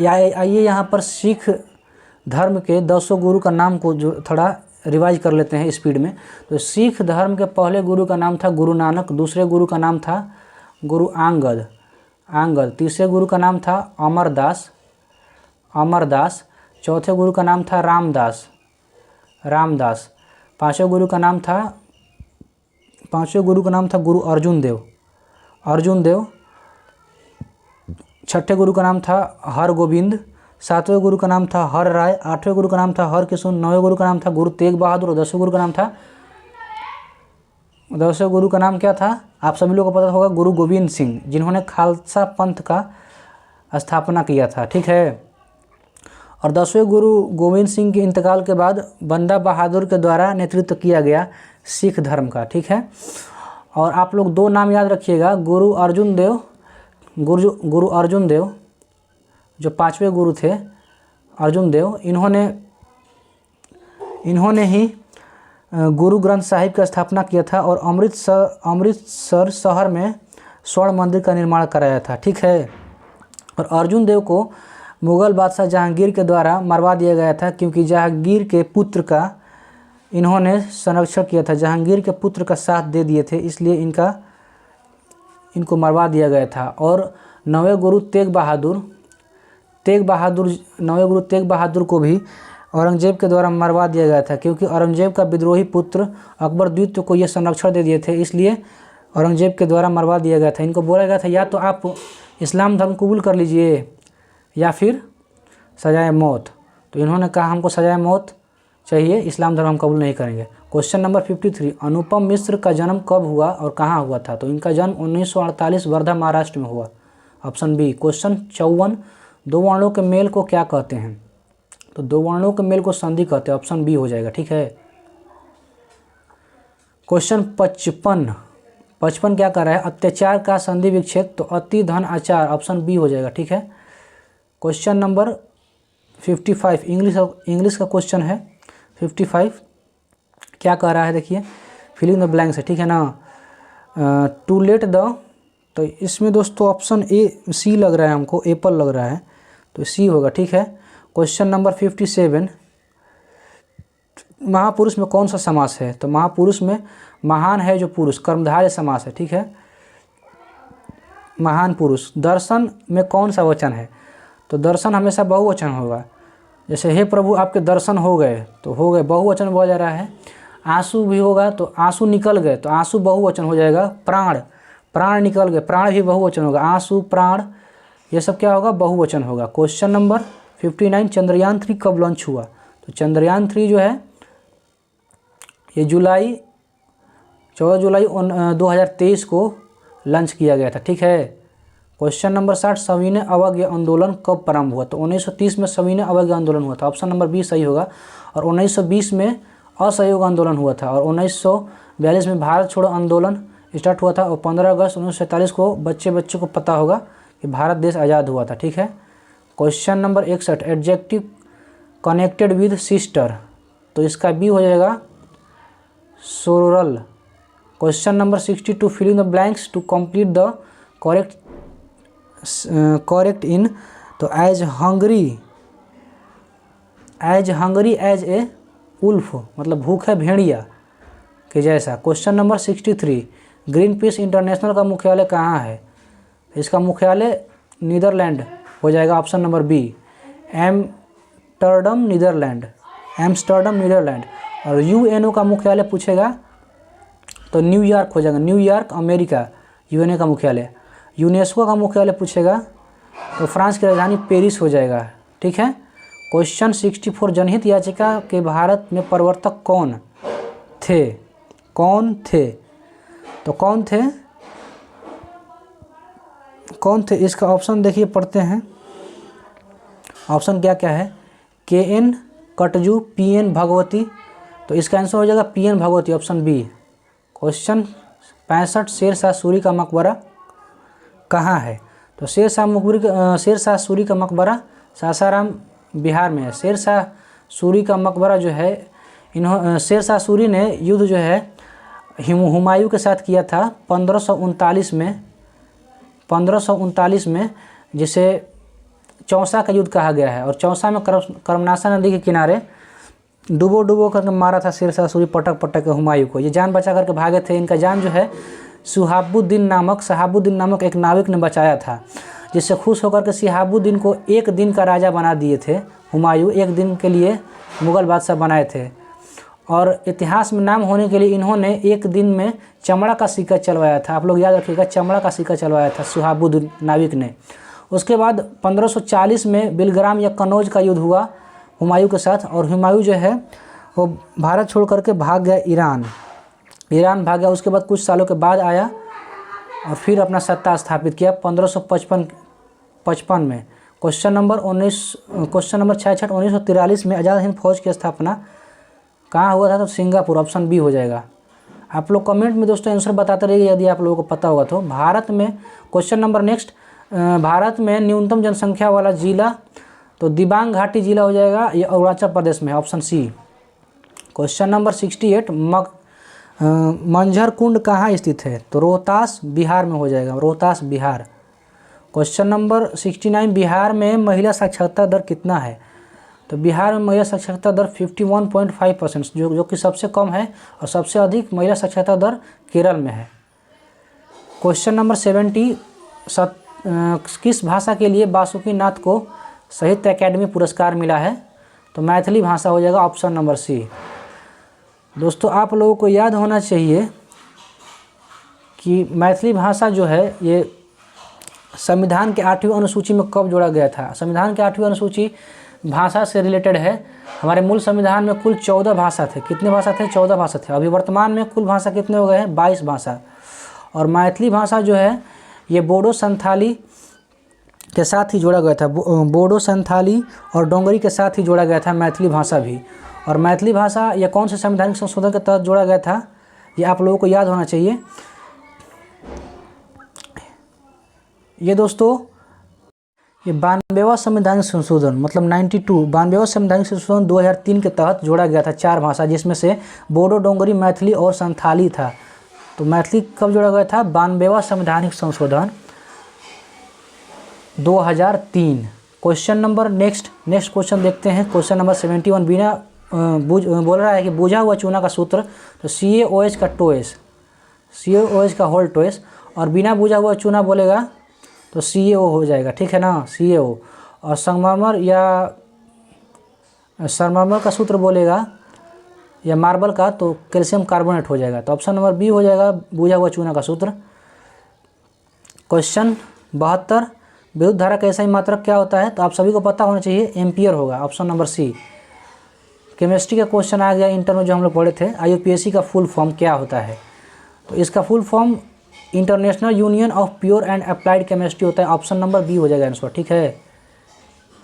आइए यहाँ पर सिख धर्म के 200 गुरु का नाम को जो थोड़ा रिवाइज कर लेते हैं स्पीड में। तो सिख धर्म के पहले गुरु का नाम था गुरु नानक, दूसरे गुरु का नाम था गुरु आंगद, तीसरे गुरु का नाम था अमरदास, चौथे गुरु का नाम था रामदास, पांचवें गुरु का नाम था गुरु अर्जुन देव, छठे गुरु का नाम था हरगोविंद, सातवें गुरु का नाम था हर राय, आठवें गुरु का नाम था हरकिशोर, नौवें गुरु का नाम था गुरु तेग बहादुर और दसवें गुरु का नाम क्या था, आप सभी लोगों को पता होगा, गुरु गोविंद सिंह, जिन्होंने खालसा पंथ का स्थापना किया था। ठीक है। और 10वें गुरु गोविंद सिंह के इंतकाल के बाद बंदा बहादुर के द्वारा नेतृत्व किया गया सिख धर्म का। ठीक है। और आप लोग 2 नाम याद रखिएगा, गुरु अर्जुन देव जो 5वें गुरु थे अर्जुन देव, इन्होंने ही गुरु ग्रंथ साहिब की स्थापना किया था और अमृतसर शहर में स्वर्ण मंदिर का निर्माण कराया था। ठीक है। और अर्जुन देव को मुग़ल बादशाह जहांगीर के द्वारा मरवा दिया गया था, क्योंकि जहांगीर के पुत्र का इन्होंने संरक्षण किया था, जहांगीर के पुत्र का साथ दे दिए थे, इसलिए इनको मरवा दिया गया था। और नौवें गुरु तेग बहादुर को भी औरंगजेब के द्वारा मरवा दिया गया था, क्योंकि औरंगजेब का विद्रोही पुत्र अकबर द्वितीय को ये संरक्षण दे दिए थे, इसलिए औरंगजेब के द्वारा मरवा दिया गया था। इनको बोला गया था या तो आप इस्लाम धर्म कबूल कर लीजिए या फिर सजाए मौत। तो इन्होंने कहा हमको सजाए मौत चाहिए, इस्लाम धर्म हम कबूल नहीं करेंगे। क्वेश्चन नंबर 53, अनुपम मिश्र का जन्म कब हुआ और कहाँ हुआ था। तो इनका जन्म 1948 वर्धा महाराष्ट्र में हुआ, ऑप्शन बी। क्वेश्चन 54, 2 वर्णों के मेल को क्या कहते हैं। तो 2 वर्णों के मेल को संधि कहते हैं, ऑप्शन बी हो जाएगा। ठीक है। क्वेश्चन 55 क्या कर रहा है, अत्याचार का संधि विच्छेद, तो अति धन आचार, ऑप्शन बी हो जाएगा। ठीक है। क्वेश्चन नंबर 55 इंग्लिश का क्वेश्चन है। 55 क्या कह रहा है, देखिए, फिलिंग द ब्लैंक्स है। ठीक है ना। टू लेट द, तो इसमें दोस्तों ऑप्शन सी लग रहा है हमको, एप्पल लग रहा है, तो सी होगा। ठीक है। क्वेश्चन नंबर 57, महापुरुष में कौन सा समास है। तो महापुरुष में महान है जो पुरुष, कर्मधारय समास है। ठीक है। महान पुरुष। दर्शन में कौन सा वचन है। तो दर्शन हमेशा बहुवचन होगा, जैसे हे प्रभु आपके दर्शन हो गए, तो हो गए बहुवचन बोला जा रहा है। आंसू भी होगा तो आंसू निकल गए, तो आंसू बहुवचन हो जाएगा। प्राण निकल गए, प्राण भी बहुवचन होगा। आंसू, प्राण, ये सब क्या होगा, बहुवचन होगा। क्वेश्चन नंबर 59, चंद्रयान 3 कब लॉन्च हुआ। तो चंद्रयान 3 जो है ये 14 जुलाई 2023 को लॉन्च किया गया था। ठीक है। क्वेश्चन नंबर 60, सविनय अवज्ञ आंदोलन कब प्रारंभ हुआ। तो 1930 में सविनय अवज्ञ आंदोलन हुआ था, ऑप्शन नंबर बी सही होगा। और 1920 में असहयोग आंदोलन हुआ था, और 1942 में भारत छोड़ो आंदोलन स्टार्ट हुआ था, और 15 अगस्त 1947 को बच्चे को पता होगा कि भारत देश आज़ाद हुआ था। ठीक है। Question number 61, adjective connected with sister, तो इसका बी हो जाएगा sororal. Question number 62, filling the blanks to complete the correct in, तो as hungry as a wolf, मतलब भूख है भेड़िया के जैसा। क्वेश्चन नंबर 63, ग्रीन पीस इंटरनेशनल का मुख्यालय कहाँ है। इसका मुख्यालय नीदरलैंड हो जाएगा, option number B. Amsterdam Netherland. और यूएनओ का मुख्यालय पूछेगा तो न्यूयॉर्क हो जाएगा, न्यूयॉर्क अमेरिका, यूएनओ का मुख्यालय। यूनेस्को का मुख्यालय पूछेगा तो फ्रांस की राजधानी पेरिस हो जाएगा। ठीक है। क्वेश्चन 64, जनहित याचिका के भारत में प्रवर्तक कौन थे? कौन थे? तो कौन थे इसका ऑप्शन देखिए, पढ़ते हैं। ऑप्शन क्या क्या है? KN Katju, PN Bhagwati. तो इसका आंसर हो जाएगा PN Bhagwati, option B. Question 65, Sher Shah Suri का मकबरा कहाँ है? तो शेरशाह सूरी का मकबरा सासाराम बिहार में है। शेरशाह सूरी का मकबरा जो है, शेरशाह सूरी ने युद्ध जो है हुमायूं के साथ किया था 1539 में, जिसे चौसा का युद्ध कहा गया है। और चौसा में कर्मनाशा नदी के किनारे डुबो करके मारा था शेरशाह सूरी, पटक के हुमायूं को। ये जान बचा करके भागे थे। इनका जान जो है शहाबुद्दीन नामक एक नाविक ने बचाया था, जिससे खुश होकर के शहाबुद्दीन को एक दिन का राजा बना दिए थे हुमायूं। एक दिन के लिए मुग़ल बादशाह बनाए थे। और इतिहास में नाम होने के लिए इन्होंने एक दिन में चमड़ा का सिक्का चलवाया था। आप लोग याद रखिएगा, चमड़ा का सिक्का चलवाया था शहाबुद्दीन नाविक ने। उसके बाद 1540 में बिलग्राम या कनौज का युद्ध हुआ हुमायूं के साथ। और हुमायूं जो है वो भारत छोड़ करके भाग गया ईरान भाग गया। उसके बाद कुछ सालों के बाद आया और फिर अपना सत्ता स्थापित किया 1555 में। क्वेश्चन नंबर 66, 1943 में आज़ाद हिंद फौज की स्थापना कहाँ हुआ था? तो सिंगापुर, ऑप्शन बी हो जाएगा। आप लोग कमेंट में दोस्तों आंसर बताते रहिए यदि आप लोगों को पता होगा तो। भारत में क्वेश्चन नंबर नेक्स्ट, भारत में न्यूनतम जनसंख्या वाला जिला, तो दिबांग घाटी जिला हो जाएगा। ये अरुणाचल प्रदेश में है, option C. Question number 68, Manjhar Kund कहाँ स्थित है? तो रोहतास बिहार में हो जाएगा, रोहतास बिहार। क्वेश्चन नंबर 69, बिहार में महिला साक्षरता दर कितना है? तो बिहार में महिला साक्षरता दर 51.5%, जो कि सबसे कम है। और सबसे अधिक महिला साक्षरता दर केरल में है। क्वेश्चन नंबर 70, किस भाषा के लिए बासुकीनाथ को साहित्य अकेडमी पुरस्कार मिला है? तो मैथिली भाषा हो जाएगा, ऑप्शन नंबर सी। दोस्तों आप लोगों को याद होना चाहिए कि मैथिली भाषा जो है ये संविधान के 8वीं अनुसूची में कब जोड़ा गया था? संविधान के 8वीं अनुसूची भाषा से रिलेटेड है। हमारे मूल संविधान में कुल 14 भाषा थे। कितने भाषा थे? 14 भाषा थे। अभी वर्तमान में कुल भाषा कितने हो गए हैं? 22 भाषा। और मैथिली भाषा जो है ये बोडो संथाली के साथ ही जोड़ा गया था। बोडो संथाली और डोंगरी के साथ ही जोड़ा गया था मैथिली भाषा भी। और मैथिली भाषा ये कौन से संवैधानिक संशोधन के तहत जोड़ा गया था? ये आप लोगों को याद होना चाहिए। ये दोस्तों ये 92वां संवैधानिक संशोधन, मतलब 92वां संवैधानिक संशोधन 2003 के तहत जोड़ा गया था 4 भाषा, जिसमें से बोडो, डोंगरी, मैथिली और संथाली था। तो मैथिली कब जोड़ा गया था? 92वां संवैधानिक संशोधन 2003। क्वेश्चन नंबर नेक्स्ट क्वेश्चन देखते हैं। क्वेश्चन नंबर 71, बिना बोल रहा है कि बुझा हुआ चूना का सूत्र, तो CaOH का टोएस, CaOH का होल टोएस। और बिना बुझा हुआ चूना बोलेगा तो CaO हो जाएगा। ठीक है ना, CaO। और संगमरमर का सूत्र बोलेगा या मार्बल का तो कैल्शियम कार्बोनेट हो जाएगा। तो ऑप्शन नंबर बी हो जाएगा, बुझा हुआ चूना का सूत्र। क्वेश्चन 72, विद्युत धारा का SI मात्रक क्या होता है? तो आप सभी को पता होना चाहिए, एम्पियर होगा, ऑप्शन नंबर सी। केमिस्ट्री का क्वेश्चन आ गया इंटर में जो हम लोग पढ़े थे, IUPAC का फुल फॉर्म क्या होता है? तो इसका full form international union of pure and applied chemistry होता है, ऑप्शन नंबर बी हो जाएगा आंसर। ठीक है,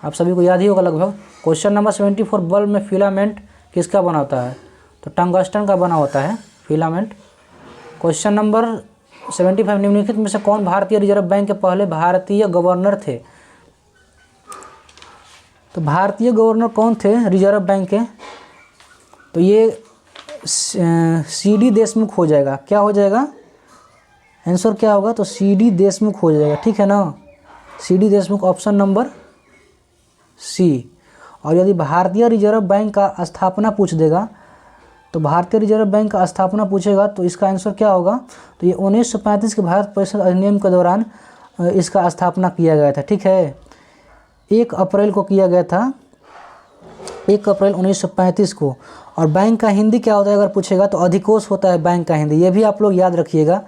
आप सभी को याद ही होगा लगभग। क्वेश्चन नंबर 74, बल्ब में फिलामेंट किसका बना होता है? तो टंगस्टन का बना होता है फिलामेंट। क्वेश्चन नंबर 75, निम्नलिखित में से कौन भारतीय रिजर्व बैंक के पहले भारतीय गवर्नर थे? तो भारतीय गवर्नर कौन थे रिजर्व बैंक के? तो ये CD देशमुख हो जाएगा। क्या हो जाएगा आंसर, क्या होगा? तो CD देशमुख हो जाएगा। ठीक है ना, CD Deshmukh, option number C. और यदि भारतीय रिजर्व बैंक का स्थापना पूछ देगा, तो भारतीय रिजर्व बैंक का स्थापना पूछेगा तो इसका आंसर क्या होगा? तो ये 1935 के भारत परिषद अधिनियम के दौरान इसका स्थापना किया गया था। ठीक है, 1 अप्रैल को किया गया था, 1 अप्रैल 1935 को। और बैंक का हिंदी क्या होता है अगर पूछेगा तो अधिकोष होता है बैंक का हिंदी। ये भी आप लोग याद रखिएगा।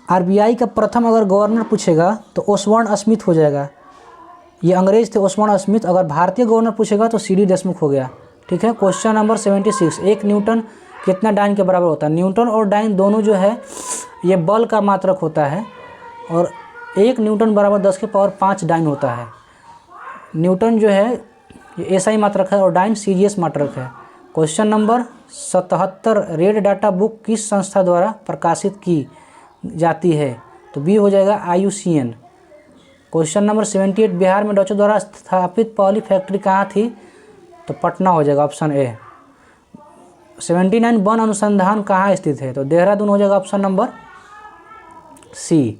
आरबीआई का प्रथम अगर गवर्नर पूछेगा तो ओसवान स्मिथ हो जाएगा, ये अंग्रेज थे ओसवान स्मिथ। अगर भारतीय गवर्नर पूछेगा तो सीडी देशमुख हो गया। ठीक है, क्वेश्चन नंबर 76, 1 न्यूटन कितना डाइन के बराबर होता है? न्यूटन और डाइन दोनों जो है ये बल का मात्रक होता है, और 1 न्यूटन बराबर 10 के पावर 5 डाइन होता है। न्यूटन जो है ये एसआई मात्रक है और डाइन सीजीएस मात्रक है। Question number 77, red data book किस संस्था द्वारा प्रकाशित की जाती है? तो बी हो जाएगा IUCN। क्वेश्चन नंबर 78, बिहार में डचों द्वारा स्थापित पहली फैक्ट्री कहाँ थी? तो पटना हो जाएगा, ऑप्शन ए। 79, वन अनुसंधान कहाँ स्थित है? तो देहरादून हो जाएगा, ऑप्शन नंबर सी।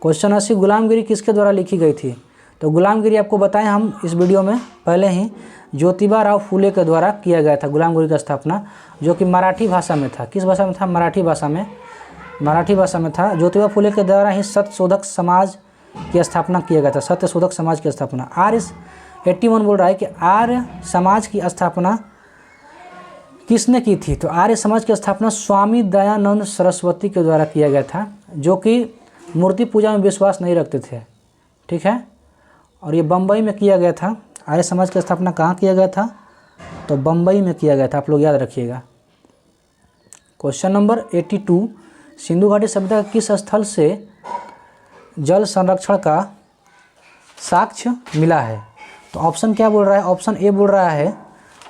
क्वेश्चन 80, गुलामगिरी किसके द्वारा लिखी गई थी? तो गुलामगिरी आपको बताएं हम इस वीडियो में पहले ही, ज्योतिबा राव फुले के द्वारा किया गया था गुलामगिरी का स्थापना, जो कि मराठी भाषा में था। किस भाषा में था? मराठी भाषा में था। ज्योतिबा फुले के द्वारा ही सत्यशोधक समाज की स्थापना किया गया था, सत्यशोधक समाज की स्थापना। RS81 बोल रहा है कि आर्य समाज की स्थापना किसने की थी? तो आर्य समाज की स्थापना स्वामी दयानंद सरस्वती के द्वारा किया गया था, जो कि मूर्ति पूजा में विश्वास नहीं रखते थे। ठीक है, और ये बम्बई में किया गया था। आर्य समाज की स्थापना कहाँ किया गया था? तो बम्बई में किया गया था, आप लोग याद रखिएगा। क्वेश्चन नंबर 82, सिंधु घाटी सभ्यता के किस स्थल से जल संरक्षण का साक्ष्य मिला है? तो ऑप्शन क्या बोल रहा है? ऑप्शन ए बोल रहा है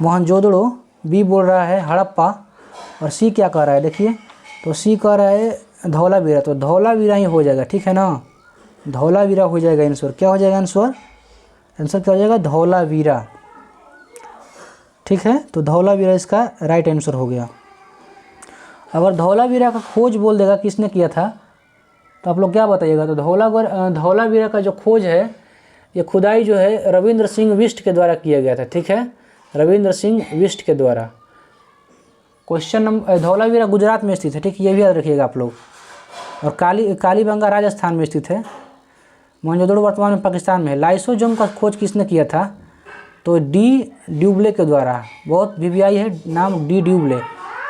मोहनजोदड़ो, बी बोल रहा है हड़प्पा, और सी क्या कह रहा है? देखिए, तो सी कह रहा है धौलावीरा। तो धौलावीरा ही हो जाएगा, ठीक है ना, धौलावीरा हो जाएगा आंसर। क्या हो जाएगा आंसर? आंसर क्या हो जाएगा? धौलावीरा। ठीक है, तो धौलावीरा इसका राइट आंसर हो गया। अगर धौलावीरा का खोज बोल देगा किसने किया था, तो आप लोग क्या बताइएगा? तो धौलावीरा का जो खोज है, ये खुदाई जो है रविंद्र सिंह बिष्ट के द्वारा किया गया था। ठीक है, रविंद्र सिंह बिष्ट के द्वारा। क्वेश्चन नंबर, धौलावीरा गुजरात में स्थित है, ठीक, ये भी याद रखिएगा आप लोग। और कालीबंगा राजस्थान में स्थित है। मोहनजोदड़ो वर्तमान में पाकिस्तान में है। लाइसोजोम का खोज किसने किया था? तो डी ड्यूबले के द्वारा। बहुत VVI है नाम, डी ड्यूबले।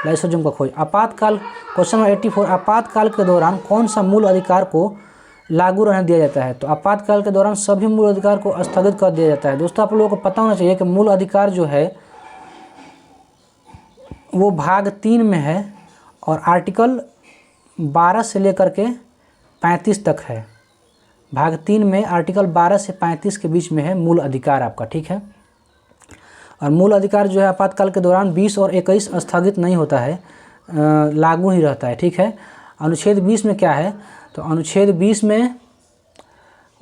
लाइसोजोम का खोज। आपातकाल, क्वेश्चन नंबर 84, आपातकाल के दौरान कौन सा मूल अधिकार को लागू रहने दिया जाता है? तो आपातकाल के दौरान सभी मूल अधिकार को स्थगित कर दिया जाता है। दोस्तों, आप लोगों को पता होना चाहिए कि मूल अधिकार जो है वो भाग 3 में है, और आर्टिकल 12 से लेकर के 35 तक है। भाग 3 में आर्टिकल 12 से 35 के बीच में है मूल अधिकार आपका। ठीक है, और मूल अधिकार जो है आपातकाल के दौरान 20 और 21 स्थगित नहीं होता है, लागू ही रहता है। ठीक है, अनुच्छेद 20 में क्या है? तो अनुच्छेद 20 में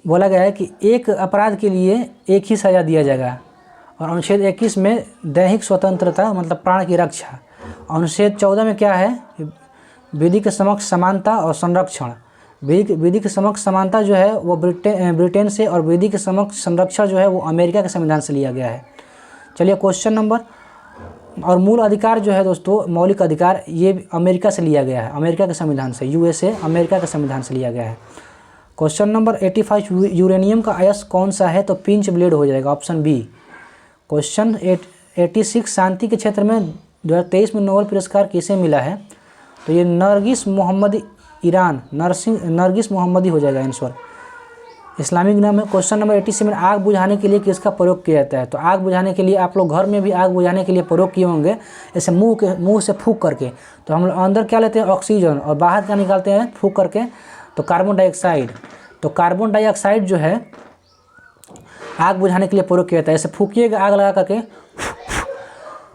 बोला गया है कि एक अपराध के लिए एक ही सज़ा दिया जाएगा। और अनुच्छेद 21 में दैहिक स्वतंत्रता मतलब प्राण की रक्षा। अनुच्छेद 14 में क्या है? विधि के समक्ष समानता और संरक्षण। विधि के समक्ष समानता जो है वो ब्रिटेन से, और विधि के समक्ष संरक्षण जो है वो अमेरिका के संविधान से लिया गया है। चलिए क्वेश्चन नंबर, और मूल अधिकार जो है दोस्तों, मौलिक अधिकार, ये अमेरिका से लिया गया है, अमेरिका के संविधान से। USA अमेरिका के संविधान से लिया गया है। क्वेश्चन नंबर 85, यूरेनियम का अयस्क कौन सा है? तो पिंच ब्लेड हो जाएगा, ऑप्शन बी। क्वेश्चन 86, शांति के क्षेत्र में 2023 में नोबेल पुरस्कार किसे मिला है? तो ये नरगिस मोहम्मदी हो जाएगा आंसर, इस्लामिक नाम है। क्वेश्चन नंबर 87, आग बुझाने के लिए किसका प्रयोग किया जाता है? तो आग बुझाने के लिए आप लोग घर में भी आग बुझाने के लिए प्रयोग किए होंगे, ऐसे मुंह से फूंक करके। तो हम लोग अंदर क्या लेते हैं? ऑक्सीजन, और बाहर क्या निकालते हैं फूंक करके? तो कार्बन डाइऑक्साइड। तो कार्बन डाइऑक्साइड जो है आग बुझाने के लिए प्रयोग किया जाता है। ऐसे फूंकिएगा आग लगा करके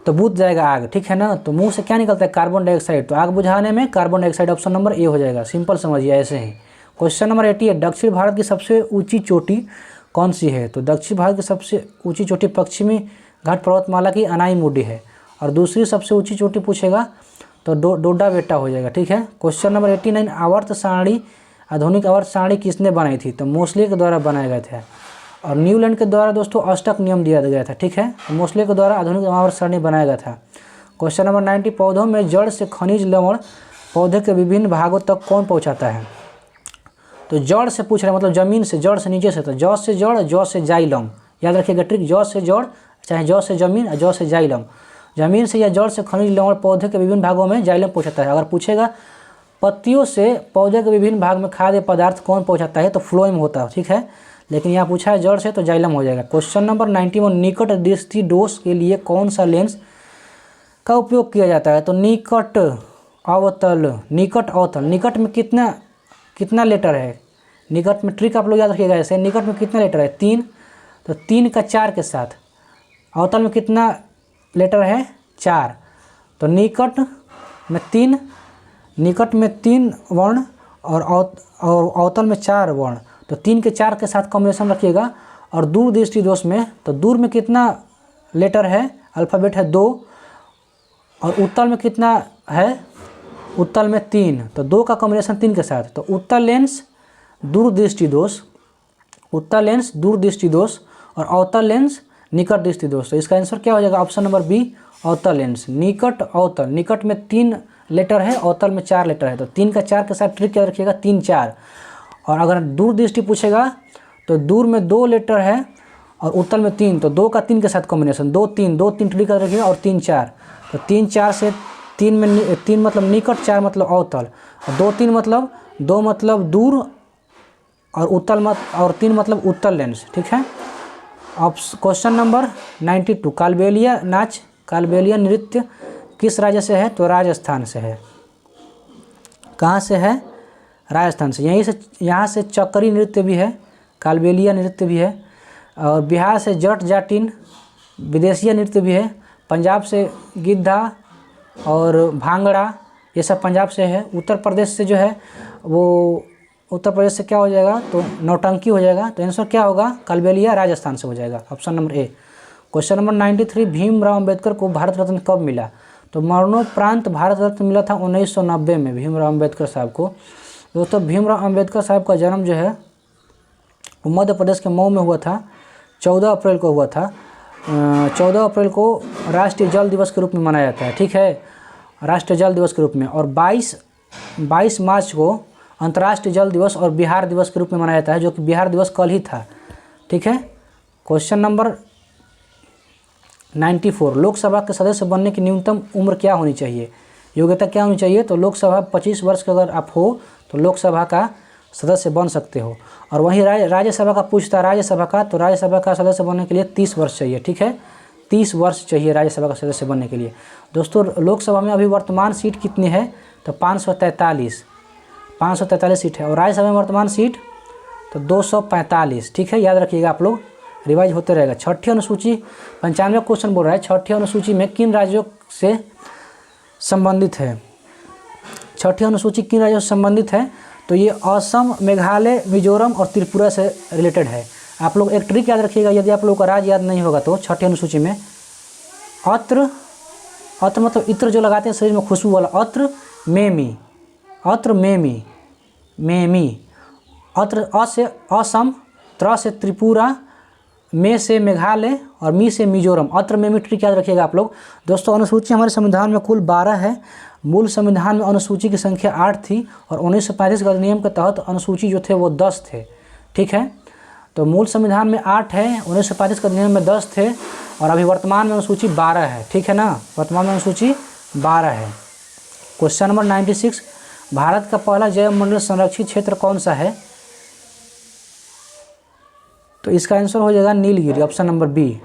तो बुझ जाएगा आग, ठीक है ना। तो मुंह से क्या निकलता है? Carbon dioxide. तो आग बुझाने में carbon dioxide, option number A हो जाएगा। सिंपल समझिए ऐसे ही। क्वेश्चन नंबर 88, दक्षिण भारत की सबसे ऊंची चोटी कौन सी है? तो दक्षिण भारत की सबसे ऊंची चोटी पश्चिमी घाट पर्वतमाला की अनाईमुडी है। और दूसरी सबसे ऊंची चोटी पूछेगा तो डोडा बेटा हो जाएगा, ठीक है। क्वेश्चन नंबर 89, आवर्त सारणी, आधुनिक आवर्त सारणी किसने बनाई थी? तो मोस्ले के द्वारा बनाया गया था। और न्यूलैंड के द्वारा दोस्तों अष्टक नियम दिया गया था, ठीक है। मोस्ले के द्वारा आधुनिक आवर्त सारणी बनाया गया था। क्वेश्चन नंबर 90, पौधों में जड़ से खनिज लवण पौधे के विभिन्न भागों तक कौन पहुंचाता है? तो जड़ से पूछ रहे हैं, मतलब जमीन से, जड़ से नीचे से। तो जौ से जड़, जौ से जाइलम, याद रखिएगा ट्रिक। जौ से जड़, चाहे जौ से जमीन, जौ से जाइलम। जमीन से या जड़ से खनिज लवण पौधे के विभिन्न भागों में जाइलम पहुंचाता है। अगर पूछेगा पत्तियों से पौधे के विभिन्न भाग में खाद्य पदार्थ कौन पहुंचाता है? तो फ्लोएम होता है, ठीक है। लेकिन यहाँ पूछा है जड़ से, तो जाइलम हो जाएगा। क्वेश्चन नंबर 91, निकट दृष्टि दोष के लिए कौन सा लेंस का उपयोग किया जाता है? तो निकट अवतल, निकट अवतल। निकट में कितना लेटर है? निकट में ट्रिक आप लोग याद रखिएगा ऐसे, निकट में कितना लेटर है? 3, तो 3 का 4 के साथ। अवतल में कितना लेटर है? 4, तो निकट में 3 वर्ण और अवतल में 4 वर्ण, तो 3 के 4 के साथ कॉम्बिनेशन रखिएगा। और दूर दृष्टि दोष में, तो दूर में कितना लेटर है? अल्फ़ाबेट है 2, और उत्तल में कितना है? उत्तल में 3, तो 2 का कॉम्बिनेशन 3 के साथ, तो उत्तल लेंस दूर दृष्टि दोष, उत्तल लेंस दूर दृष्टि दोष, और अवतल लेंस निकट दृष्टि दोष। तो इसका आंसर क्या हो जाएगा? ऑप्शन नंबर बी, अवतल लेंस। निकट अवतल, निकट में 3 लेटर है, अवतल में 4 लेटर है, तो 3 का 4 के साथ ट्रिक क्या रखिएगा? 3 4। और अगर दूर दृष्टि पूछेगा तो दूर में 2 लेटर है और उत्तल में 3, तो 2 का 3 के साथ कॉम्बिनेशन 2 3 ट्रिक याद रखिएगा, और 3 4, तो 3 4 से 3 में 3 मतलब निकट, 4 मतलब अवतल, और 2 3 मतलब 2 मतलब दूर, और उत्तल और 3 मतलब उत्तल लेंस, ठीक है। अब क्वेश्चन नंबर 92, कालबेलिया नाच, कालबेलिया नृत्य किस राज्य से है? तो राजस्थान से है। कहाँ से है? राजस्थान से। यहाँ से चक्करी नृत्य भी है, कालबेलिया नृत्य भी है, और बिहार से जट जाटिन विदेशिया नृत्य भी है, पंजाब से गिद्धा और भांगड़ा, ये सब पंजाब से है। उत्तर प्रदेश से जो है वो, उत्तर प्रदेश से क्या हो जाएगा? तो नौटंकी हो जाएगा। तो आंसर क्या होगा? कालबेलिया राजस्थान से हो जाएगा, option number A. Question number 93, Bhimrao Ambedkar को भारत रत्न कब मिला? तो मरणोपरांत भारत रत्न मिला था 1990 में भीमराव अंबेडकर साहब को। दोस्तों भीमराव अंबेडकर साहब का जन्म जो है वो मध्य प्रदेश के मऊ में हुआ था, 14 अप्रैल को हुआ था। 14 अप्रैल को राष्ट्रीय जल दिवस के रूप में मनाया जाता है, ठीक है, राष्ट्रीय जल दिवस के रूप में। और 22 मार्च को अंतर्राष्ट्रीय जल दिवस और बिहार दिवस के रूप में मनाया जाता है, जो कि बिहार दिवस कल ही था, ठीक है। क्वेश्चन नंबर 94, लोकसभा के सदस्य बनने की न्यूनतम उम्र क्या होनी चाहिए? योग्यता क्या होनी चाहिए? तो लोकसभा 25 वर्ष का अगर आप हो तो लोकसभा का सदस्य बन सकते हो। और वहीं राज्यसभा का पूछता, राज्यसभा का, तो राज्यसभा का सदस्य बनने के लिए 30 वर्ष चाहिए, ठीक है, 30 वर्ष चाहिए राज्यसभा का सदस्य बनने के लिए। दोस्तों लोकसभा में अभी वर्तमान सीट कितनी है? तो 543 सीट है, और राज्यसभा में वर्तमान सीट तो 245, ठीक है, याद रखिएगा आप लोग, रिवाइज होते रहेगा। छठी अनुसूची 95 क्वेश्चन बोल रहा है, छठी अनुसूची में किन राज्यों से संबंधित है? छठी अनुसूची किन राज्यों से संबंधित है? तो ये असम, मेघालय, मिजोरम और त्रिपुरा से रिलेटेड है। आप लोग एक ट्रिक याद रखिएगा, यदि आप लोगों का राज्य याद नहीं होगा तो छठी अनुसूची में अत्र मतलब इत्र जो लगाते हैं शरीर में खुशबू वाला, अत्र मेमी, अत्र अ से असम, त्र से त्रिपुरा, मे से मेघालय और मी से मिजोरम, अत्र मेमी ट्रिक याद रखिएगा आप लोग। दोस्तों अनुसूची हमारे संविधान में कुल 12 है। मूल संविधान में अनुसूची की संख्या 8 थी, और 1935 के अधिनियम के तहत अनुसूची जो थे वो 10 थे, ठीक है। तो मूल संविधान में 8 है, 1935 के अधिनियम में 10 थे, और अभी वर्तमान में अनुसूची 12 है, ठीक है ना, वर्तमान में अनुसूची 12 है। क्वेश्चन नंबर 96, भारत का पहला जैव मंडल संरक्षित क्षेत्र कौन सा है? तो इसका आंसर हो जाएगा Nilgiri, option number B.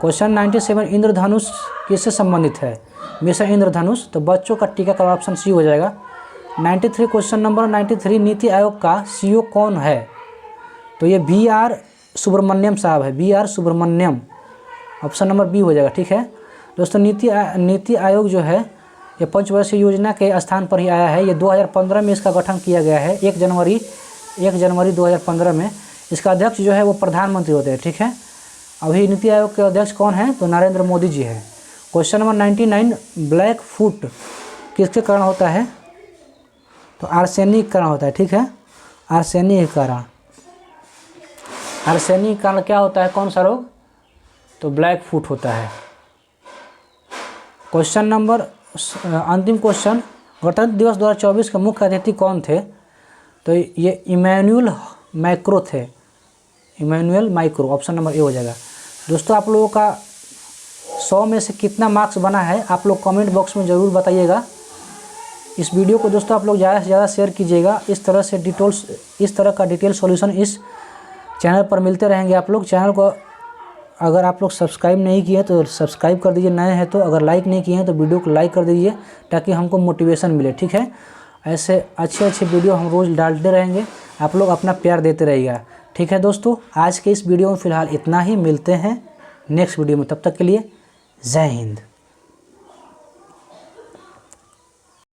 Question 97, इंद्रधनुष किससे संबंधित है? मिशन इंद्रधनुष, तो बच्चों का टीकाकरण, ऑप्शन सी हो जाएगा। 93, क्वेश्चन नंबर 93, नीति आयोग का सीईओ कौन है? तो ये BR सुब्रमण्यम साहब है, BR Subramaniam, option number B हो जाएगा, ठीक है। दोस्तों नीति आयोग जो है ये पंचवर्षीय योजना के स्थान पर ही आया है। ये 2015 में इसका गठन किया गया है, 1 जनवरी 2015 में। इसका अध्यक्ष जो है वो प्रधानमंत्री होते हैं, ठीक है। अभी नीति आयोग के अध्यक्ष कौन है? तो नरेंद्र मोदी जी है। क्वेश्चन नंबर 99, ब्लैक फुट किसके कारण होता है? तो आर्सेनिक कारण होता है, ठीक है, आर्सेनिक कारण क्या होता है? कौन सा रोग? तो ब्लैक फुट होता है। क्वेश्चन नंबर अंतिम क्वेश्चन, गणतंत्र दिवस 2024 के मुख्य अतिथि कौन थे? तो ये इमैनुअल मैक्रो थे, Emmanuel Macron, option number A हो जाएगा। दोस्तों आप लोगों का 100 में से कितना मार्क्स बना है आप लोग कमेंट बॉक्स में ज़रूर बताइएगा। इस वीडियो को दोस्तों आप लोग ज़्यादा से ज़्यादा शेयर कीजिएगा। इस तरह का डिटेल सॉल्यूशन इस चैनल पर मिलते रहेंगे। आप लोग चैनल को अगर आप लोग सब्सक्राइब नहीं किए तो सब्सक्राइब कर दीजिए, नए हैं तो। अगर लाइक नहीं किए हैं तो वीडियो को लाइक कर दीजिए ताकि हमको मोटिवेशन मिले, ठीक है। ऐसे अच्छे वीडियो हम रोज़ डालते रहेंगे, आप लोग अपना प्यार देते रहिएगा, ठीक है दोस्तों। आज के इस वीडियो में फ़िलहाल इतना ही, मिलते हैं नेक्स्ट वीडियो में, तब तक के लिए जय हिंद।